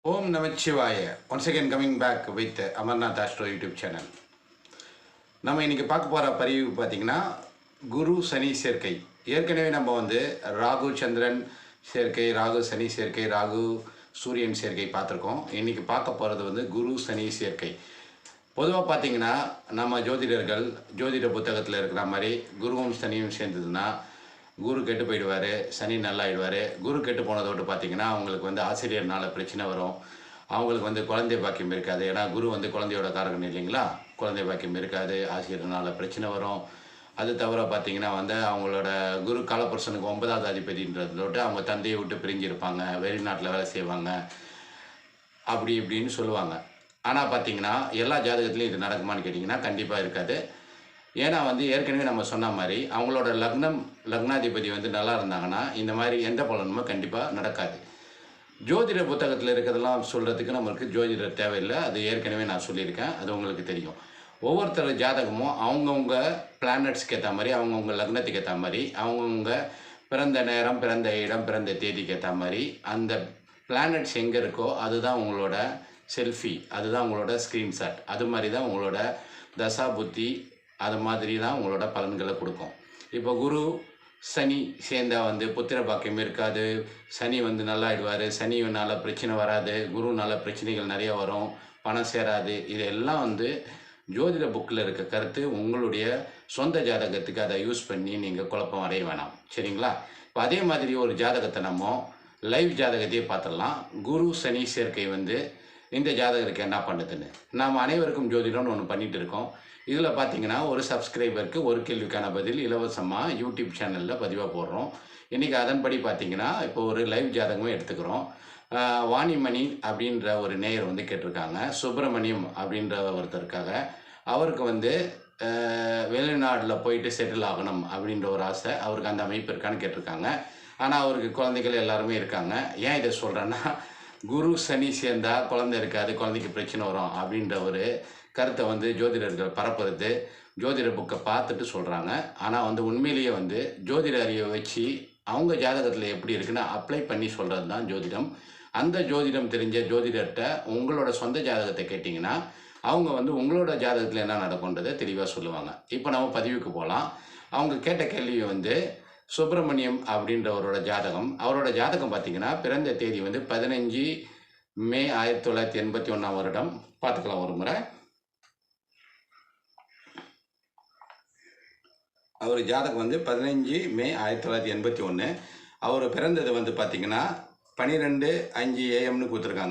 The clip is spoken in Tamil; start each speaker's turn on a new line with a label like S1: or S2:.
S1: Om Namachivaya. Once again coming back with Amarnath Astro YouTube channel. நம்ம இன்னைக்கு பார்க்க போகிற பதிவு பார்த்தீங்கன்னா குரு சனி சேர்க்கை. ஏற்கனவே நம்ம வந்து ராகு சந்திரன் சேர்க்கை, ராகு சனி சேர்க்கை, ராகு சூரியன் சேர்க்கை பார்த்துருக்கோம். இன்றைக்கி பார்க்க போகிறது வந்து குரு சனி சேர்க்கை. பொதுவாக பார்த்தீங்கன்னா நம்ம ஜோதிடர்கள் ஜோதிட புத்தகத்தில் இருக்கிற மாதிரி குருவும் சனியும் சேர்ந்ததுன்னா குரு கெட்டு போயிடுவார், சனி நல்லா ஆயிடுவார். குரு கெட்டு போனதோடு பார்த்திங்கன்னா அவங்களுக்கு வந்து ஆசிரியர்னால பிரச்சனை வரும், அவங்களுக்கு வந்து குழந்தை பாக்கியம் இருக்காது. ஏன்னா குரு வந்து குழந்தையோட காரகன் இல்லைங்களா, குழந்தை பாக்கியம் இருக்காது, ஆசிரியர்னால பிரச்சனை வரும். அது தவிர பார்த்திங்கன்னா வந்து அவங்களோட குரு காலபுருஷனுக்கு 9வது அதிபதின்றதோடு அவங்க தந்தையை விட்டு பிரிஞ்சிருப்பாங்க, வெளிநாட்டில் வேலை செய்வாங்க, அப்படி இப்படின்னு சொல்லுவாங்க. ஆனால் பார்த்திங்கன்னா எல்லா ஜாதகத்துலேயும் இது நடக்குமான்னு கேட்டிங்கன்னா கண்டிப்பாக இருக்காது. ஏன்னா வந்து ஏற்கனவே நம்ம சொன்ன மாதிரி அவங்களோட லக்னாதிபதி வந்து நல்லா இருந்தாங்கன்னா இந்த மாதிரி எந்த பலனுமே கண்டிப்பாக நடக்காது. ஜோதிட புத்தகத்தில் இருக்கிறதெல்லாம் சொல்கிறதுக்கு நம்மளுக்கு ஜோதிடர் தேவையில்லை, அது ஏற்கனவே நான் சொல்லியிருக்கேன், அது உங்களுக்கு தெரியும். ஒவ்வொருத்தர் ஜாதகமும் அவங்கவுங்க பிளானட்ஸ்க்கு ஏற்ற மாதிரி, அவங்கவுங்க லக்னத்துக்கு ஏற்ற மாதிரி, அவங்கவுங்க பிறந்த நேரம், பிறந்த இடம், பிறந்த தேதிக்கு ஏற்ற மாதிரி அந்த பிளானட்ஸ் எங்கே இருக்கோ அதுதான் உங்களோட செல்ஃபி, அதுதான் உங்களோட ஸ்க்ரீன்ஷாட். அது மாதிரி தான் உங்களோட தசா புத்தி, அது மாதிரி தான் உங்களோட பலன்களை கொடுக்கும். இப்போ குரு சனி சேர்ந்தா வந்து புத்திர பாக்கியம் இருக்காது, சனி வந்து நல்லா ஆயிடுவார், சனினால பிரச்சனை வராது, குருனால பிரச்சனைகள் நிறைய வரும், பணம் சேராது. இதெல்லாம் வந்து ஜோதிட புக்கில் இருக்க கருத்து. உங்களுடைய சொந்த ஜாதகத்துக்கு அதை யூஸ் பண்ணி நீங்கள் குழப்பம் அடைய வேணாம், சரிங்களா? இப்போ அதே மாதிரி ஒரு ஜாதகத்தை நம்ம லைவ் ஜாதகத்தையே பார்த்துடலாம். குரு சனி சேர்க்கை வந்து இந்த ஜாதகருக்கு என்ன பண்ணுதுன்னு. நாம் அனைவருக்கும் ஜோதிடம்னு ஒன்று பண்ணிகிட்டு இருக்கோம். இதில் பார்த்தீங்கன்னா ஒரு சப்ஸ்கிரைபருக்கு ஒரு கேள்விக்கான பதில் இலவசமாக யூடியூப் சேனலில் பதிவாக போடுறோம். இன்றைக்கி அதன்படி பார்த்திங்கன்னா இப்போ ஒரு லைவ் ஜாதகமே எடுத்துக்கிறோம். வாணிமணி அப்படின்ற ஒரு நேயர் வந்து கேட்டிருக்காங்க. சுப்பிரமணியம் அப்படின்ற ஒருத்தருக்காக, அவருக்கு வந்து வெளிநாட்டில் போயிட்டு செட்டில் ஆகணும் அப்படின்ற ஒரு ஆசை, அவருக்கு அந்த அமைப்பு இருக்கான்னு கேட்டிருக்காங்க. ஆனால் அவருக்கு குழந்தைகள் எல்லாருமே இருக்காங்க. ஏன் இதை சொல்கிறேன்னா, குரு சனி சேர்ந்தால் குழந்தை இருக்காது, குழந்தைக்கு பிரச்சனை வரும் அப்படின்ற ஒரு கருத்தை வந்து ஜோதிடர்கள் பரப்புறது ஜோதிட புக்கை பார்த்துட்டு சொல்கிறாங்க. ஆனால் வந்து உண்மையிலேயே வந்து ஜோதிட அறிவை வச்சு அவங்க ஜாதகத்தில் எப்படி இருக்குன்னு அப்ளை பண்ணி சொல்கிறது தான் ஜோதிடம். அந்த ஜோதிடம் தெரிஞ்ச ஜோதிடர்கிட்ட உங்களோட சொந்த ஜாதகத்தை கேட்டிங்கன்னா அவங்க வந்து உங்களோட ஜாதகத்தில் என்ன நடக்கும்ன்றதை தெளிவாக சொல்லுவாங்க. இப்போ நம்ம பதிவுக்கு போகலாம். அவங்க கேட்ட கேள்வி வந்து சுப்பிரமணியம் அப்படின்றவரோட ஜாதகம். அவரோட ஜாதகம் பார்த்திங்கன்னா பிறந்த தேதி வந்து 15 மே 1981 வருடம். பார்த்துக்கலாம் ஒரு முறை. அவர் ஜாதகம் வந்து 15 மே 1981. அவர் பிறந்தது வந்து பார்த்திங்கன்னா 12:05 AM கொடுத்துருக்காங்க.